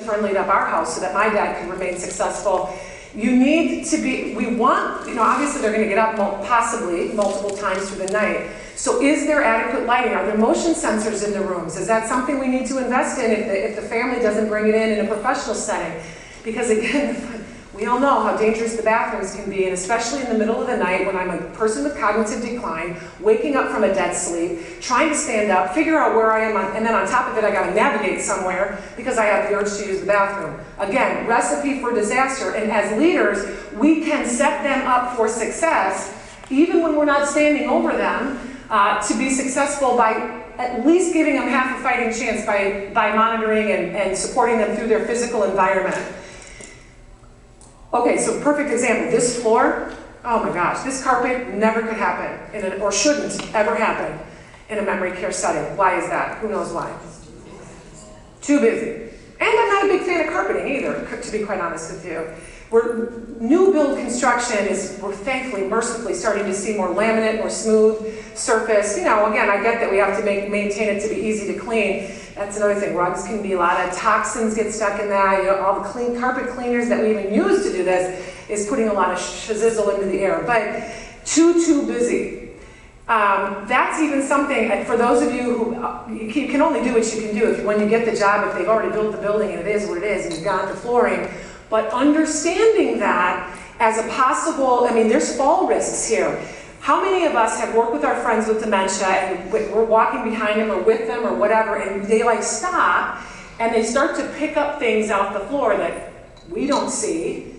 friendlied up our house so that my dad could remain successful. You need to be, we want, obviously they're going to get up possibly multiple times through the night. So is there adequate lighting? Are there motion sensors in the rooms? Is that something we need to invest in if the family doesn't bring it in a professional setting? Because again, we all know how dangerous the bathrooms can be, and especially in the middle of the night when I'm a person with cognitive decline, waking up from a dead sleep, trying to stand up, figure out where I am, and then on top of it I got to navigate somewhere because I have the urge to use the bathroom. Again, recipe for disaster, and as leaders, we can set them up for success, even when we're not standing over them, to be successful by at least giving them half a fighting chance by monitoring and supporting them through their physical environment. Okay, so perfect example, this floor, oh my gosh, this carpet never could happen, or shouldn't ever happen in a memory care setting. Why is that? Who knows why? Too busy. And I'm not a big fan of carpeting either, to be quite honest with you. New build construction we're thankfully, mercifully starting to see more laminate, more smooth surface. Again, I get that we have to maintain it to be easy to clean. That's another thing. Rugs can be a lot of toxins get stuck in that. All the carpet cleaners that we even use to do this is putting a lot of shizzle into the air. But too busy. That's even something, for those of you who, you can only do what you can do when you get the job, if they've already built the building and it is what it is and you've got the flooring. But understanding that as a possible, there's fall risks here. How many of us have worked with our friends with dementia and we're walking behind them or with them or whatever, and they stop and they start to pick up things off the floor that we don't see?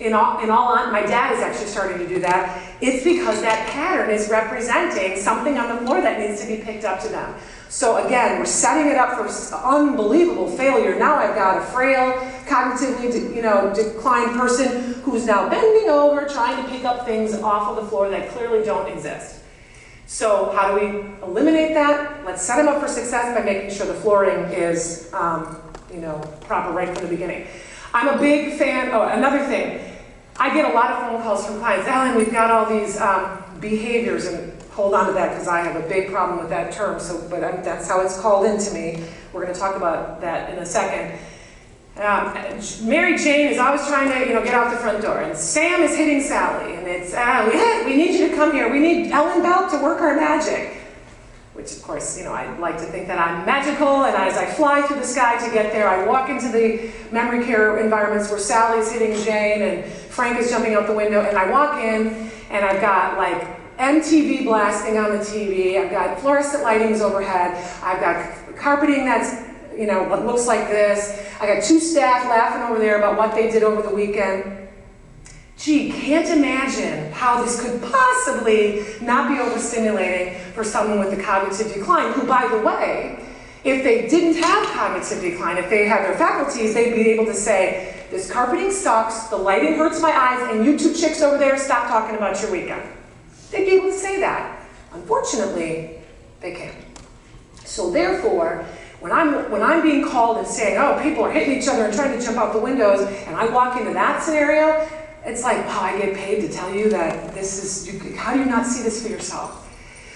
My dad is actually starting to do that. It's because that pattern is representing something on the floor that needs to be picked up to them. So again, we're setting it up for unbelievable failure. Now I've got a frail, cognitively declined person who's now bending over, trying to pick up things off of the floor that clearly don't exist. So how do we eliminate that? Let's set them up for success by making sure the flooring is proper right from the beginning. I'm a big fan, another thing, I get a lot of phone calls from clients, Ellen, we've got all these behaviors, and hold on to that because I have a big problem with that term, but that's how it's called into me. We're going to talk about that in a second. Mary Jane is always trying to get out the front door, and Sam is hitting Sally, and it's, we need you to come here, we need Ellen Belk to work our magic. Which of course, I like to think that I'm magical, and as I fly through the sky to get there, I walk into the memory care environments where Sally's hitting Jane and Frank is jumping out the window, and I walk in and I've got MTV blasting on the TV, I've got fluorescent lightings overhead, I've got carpeting that's what looks like this, I got two staff laughing over there about what they did over the weekend. Gee, can't imagine how this could possibly not be overstimulating for someone with a cognitive decline, who, by the way, if they didn't have cognitive decline, if they had their faculties, they'd be able to say, this carpeting sucks, the lighting hurts my eyes, and you two chicks over there, stop talking about your weekend. They'd be able to say that. Unfortunately, they can't. So therefore, when I'm being called and saying, oh, people are hitting each other and trying to jump out the windows, and I walk into that scenario, it's like, wow, I get paid to tell you that this is, how do you not see this for yourself?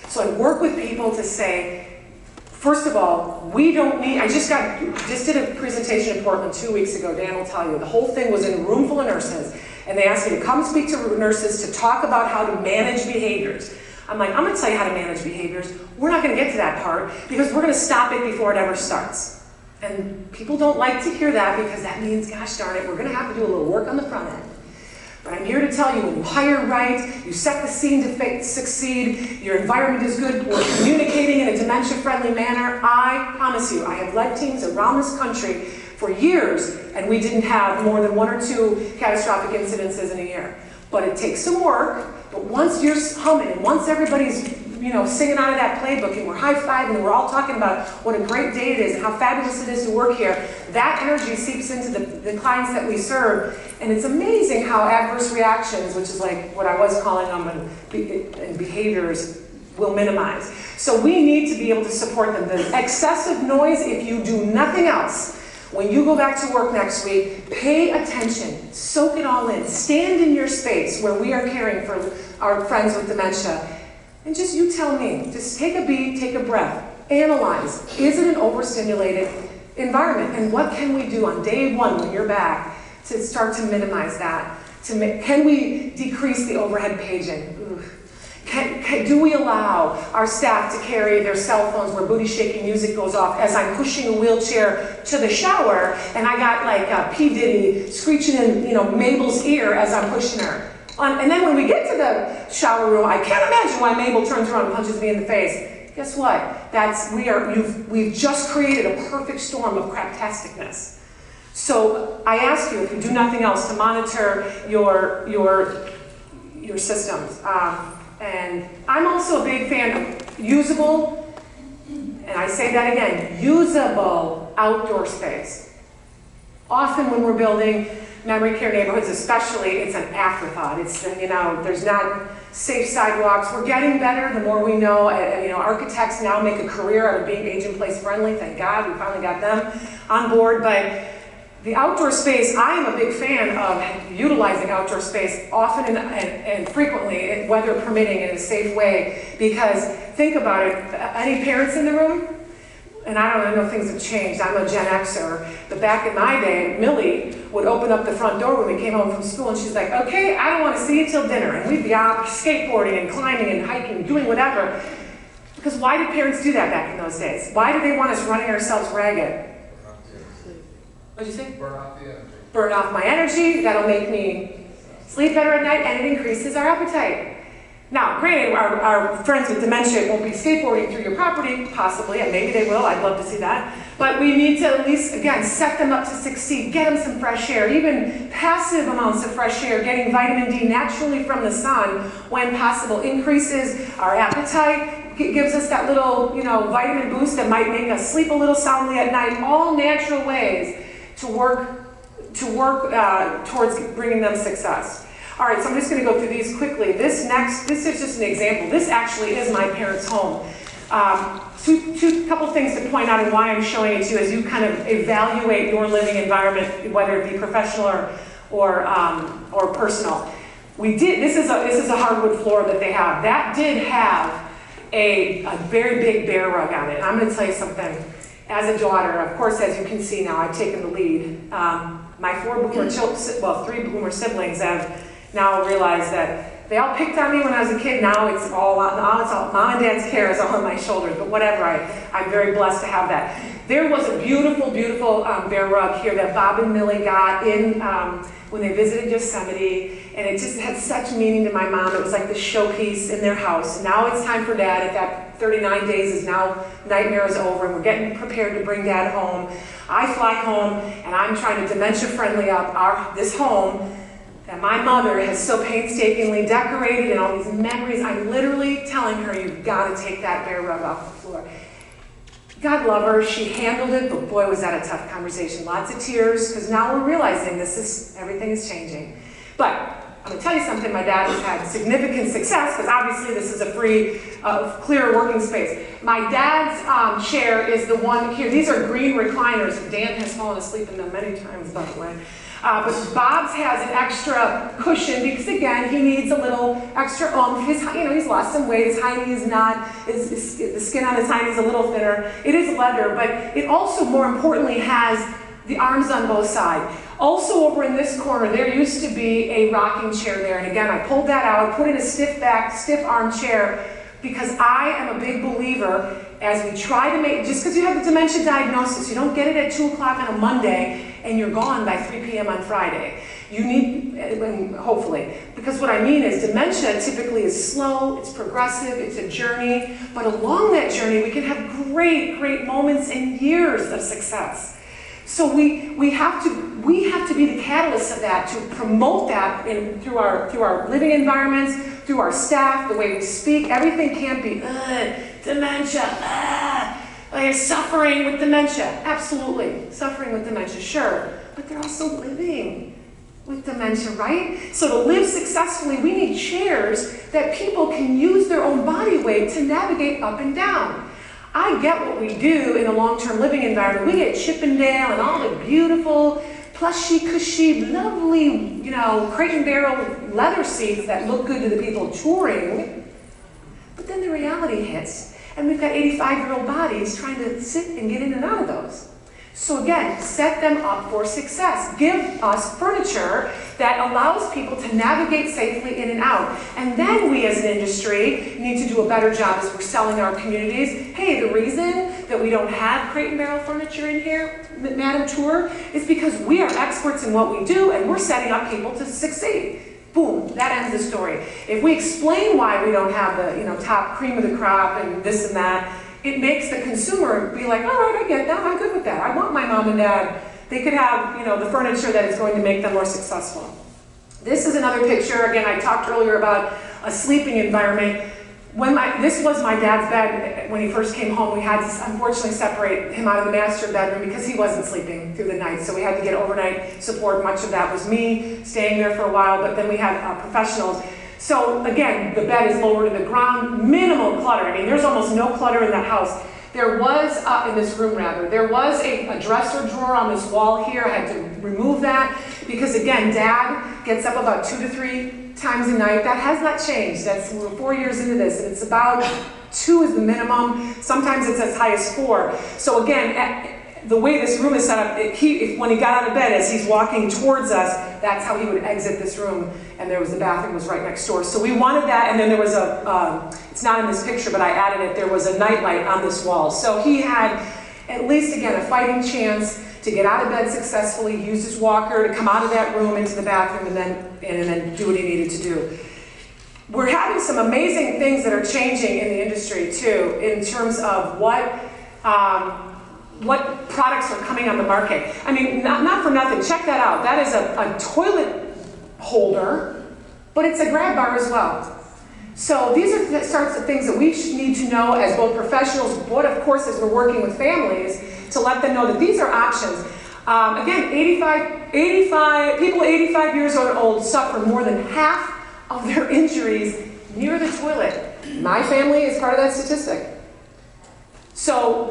So I work with people to say, first of all, we don't need, I just did a presentation in Portland 2 weeks ago, Dan will tell you, the whole thing was in a room full of nurses, and they asked me to come speak to nurses to talk about how to manage behaviors. I'm like, I'm gonna tell you how to manage behaviors. We're not gonna get to that part because we're gonna stop it before it ever starts. And people don't like to hear that because that means, gosh darn it, we're gonna have to do a little work on the front end. But I'm here to tell you, when you hire right, you set the scene to succeed, your environment is good, we're communicating in a dementia-friendly manner, I promise you, I have led teams around this country for years, and we didn't have more than 1 or 2 catastrophic incidences in a year. But it takes some work, but once you're humming, and once everybody's singing out of that playbook, and we're high-fiving, and we're all talking about what a great day it is, and how fabulous it is to work here, that energy seeps into the clients that we serve, and it's amazing how adverse reactions, which is like what I was calling them, and behaviors, will minimize. So we need to be able to support them. The excessive noise, if you do nothing else, when you go back to work next week, pay attention, soak it all in, stand in your space where we are caring for our friends with dementia, and you tell me, just take a beat, take a breath, analyze, is it an overstimulated environment. And what can we do on day one when you're back to start to minimize that? Can we decrease the overhead paging? Do we allow our staff to carry their cell phones where booty shaking music goes off as I'm pushing a wheelchair to the shower and I got like P. Diddy screeching in Mabel's ear as I'm pushing her? And then when we get to the shower room, I can't imagine why Mabel turns around and punches me in the face. Guess what? We've just created a perfect storm of craptasticness. So I ask you, if you do nothing else, to monitor your systems. And I'm also a big fan of usable, and I say that again, usable outdoor space. Often when we're building memory care neighborhoods especially, it's an afterthought. It's, there's not safe sidewalks. We're getting better the more we know. Architects now make a career out of being age-in-place friendly. Thank God we finally got them on board. But the outdoor space, I am a big fan of utilizing outdoor space often and frequently, weather permitting, in a safe way. Because think about it, any parents in the room? And I know things have changed. I'm a Gen Xer, but back in my day, Millie would open up the front door when we came home from school, and she's like, "Okay, I don't want to see you till dinner." And we'd be out skateboarding and climbing and hiking, doing whatever. Because why did parents do that back in those days? Why did they want us running ourselves ragged? What'd you say? Burn off the energy. Burn off my energy. That'll make me sleep better at night, and it increases our appetite. Now, granted, our friends with dementia won't be skateboarding through your property, possibly, and maybe they will. I'd love to see that. But we need to at least, again, set them up to succeed, get them some fresh air, even passive amounts of fresh air, getting vitamin D naturally from the sun when possible, increases our appetite, gives us that little, vitamin boost that might make us sleep a little soundly at night. All natural ways to work towards bringing them success. All right, so I'm just going to go through these quickly. This is just an example. This actually is my parents' home. Couple things to point out and why I'm showing it to you as you kind of evaluate your living environment, whether it be professional or personal. This is a hardwood floor that they have. That did have a very big bear rug on it. I'm going to tell you something. As a daughter, of course, as you can see now, I've taken the lead. My three boomer siblings have now realized that they all picked on me when I was a kid. Now it's all mom and dad's care is all on my shoulders. But whatever, I'm very blessed to have that. There was a beautiful, beautiful bear rug here that Bob and Millie got in when they visited Yosemite, and it just had such meaning to my mom. It was like the showpiece in their house. Now it's time for Dad. At that 39 days is now, nightmare is over, and we're getting prepared to bring Dad home. I fly home, and I'm trying to dementia-friendly up this home that my mother has so painstakingly decorated, and all these memories. I'm literally telling her, you've got to take that bear rug off the floor. God love her, she handled it, but boy, was that a tough conversation. Lots of tears, because now we're realizing everything is changing. But I'm going to tell you something, my dad has had significant success, because obviously this is a free, clear working space. My dad's chair is the one here. These are green recliners. Dan has fallen asleep in them many times, by the way. But Bob's has an extra cushion because, again, he needs a little extra oomph. He's lost some weight. His hiney is not. The skin on his hiney is a little thinner. It is leather, but it also, more importantly, has the arms on both sides. Also, over in this corner, there used to be a rocking chair there, and again, I pulled that out, put in a stiff-backed, stiff-arm chair, because I am a big believer, as we try to make, just because you have the dementia diagnosis, you don't get it at 2 o'clock on a Monday, and you're gone by 3 p.m. on Friday. You need, hopefully, because what I mean is dementia typically is slow, it's progressive, it's a journey, but along that journey, we can have great, great moments and years of success. So we have to be the catalyst of that, to promote that through our living environments, through our staff, the way we speak. Everything can't be dementia. They're suffering with dementia. Absolutely, suffering with dementia, sure, but they're also living with dementia, right? So to live successfully, we need chairs that people can use their own body weight to navigate up and down. I get what we do in a long-term living environment. We get Chippendale and all the beautiful, plushy, cushy, lovely, crate and barrel leather seats that look good to the people touring. But then the reality hits, and we've got 85-year-old bodies trying to sit and get in and out of those. So again, set them up for success. Give us furniture that allows people to navigate safely in and out. And then we as an industry need to do a better job as we're selling our communities. Hey, the reason that we don't have crate and barrel furniture in here, Madam Tour, is because we are experts in what we do and we're setting up people to succeed. Boom, that ends the story. If we explain why we don't have the top cream of the crop and this and that, it makes the consumer be like, all right, I get that, I'm good with that. I want my mom and dad. They could have the furniture that is going to make them more successful. This is another picture. Again, I talked earlier about a sleeping environment. This was my dad's bed when he first came home. We had to unfortunately separate him out of the master bedroom because he wasn't sleeping through the night. So we had to get overnight support. Much of that was me staying there for a while, but then we had professionals. So again, the bed is lower to the ground, minimal clutter. I mean, there's almost no clutter in that house. There was, in this room rather, there was a dresser drawer on this wall here. I had to remove that because again, Dad gets up about 2 to 3 times a night. That has not changed. We're 4 years into this, and it's about 2 is the minimum. Sometimes it's as high as 4. So again, the way this room is set up, when he got out of bed, as he's walking towards us, that's how he would exit this room, and the bathroom was right next door. So we wanted that, and then there was it's not in this picture, but I added it, there was a nightlight on this wall. So he had, at least again, a fighting chance to get out of bed successfully, use his walker to come out of that room into the bathroom, and then do what he needed to do. We're having some amazing things that are changing in the industry too, in terms of what products are coming on the market. I mean, not for nothing, check that out. That is a toilet holder, but it's a grab bar as well. So these are the sorts of things that we need to know as both professionals, but of course as we're working with families, to let them know that these are options. Again, 85 years old suffer more than half of their injuries near the toilet. My family is part of that statistic. So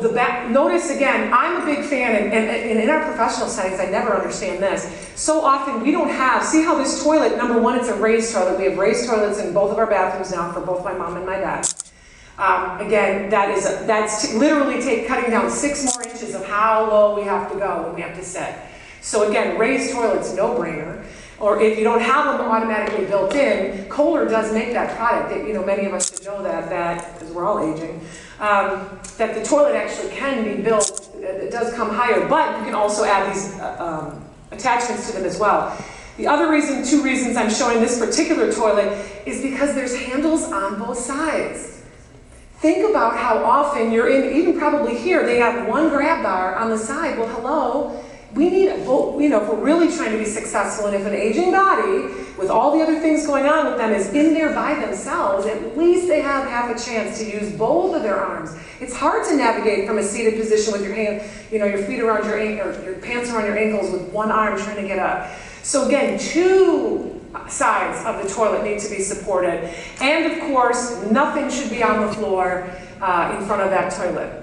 notice again, I'm a big fan, and in our professional settings, I never understand this. So often we don't have, see how this toilet, number one, it's a raised toilet. We have raised toilets in both of our bathrooms now for both my mom and my dad. Again, that's literally cutting down 6 more inches of how low we have to go when we have to sit. So again, raised toilets, no brainer. Or if you don't have them automatically built in, Kohler does make that product. Many of us should know that because we're all aging. That the toilet actually can be built. It does come higher, but you can also add these attachments to them as well. The other reason, 2 reasons I'm showing this particular toilet is because there's handles on both sides. Think about how often you're in, even probably here, they have one grab bar on the side. Well, hello. We need, if we're really trying to be successful, and if an aging body, with all the other things going on with them, is in there by themselves, at least they have half a chance to use both of their arms. It's hard to navigate from a seated position with your hand, your feet around your ankles, or your pants around your ankles with one arm trying to get up. So again, 2 sides of the toilet need to be supported. And of course, nothing should be on the floor in front of that toilet.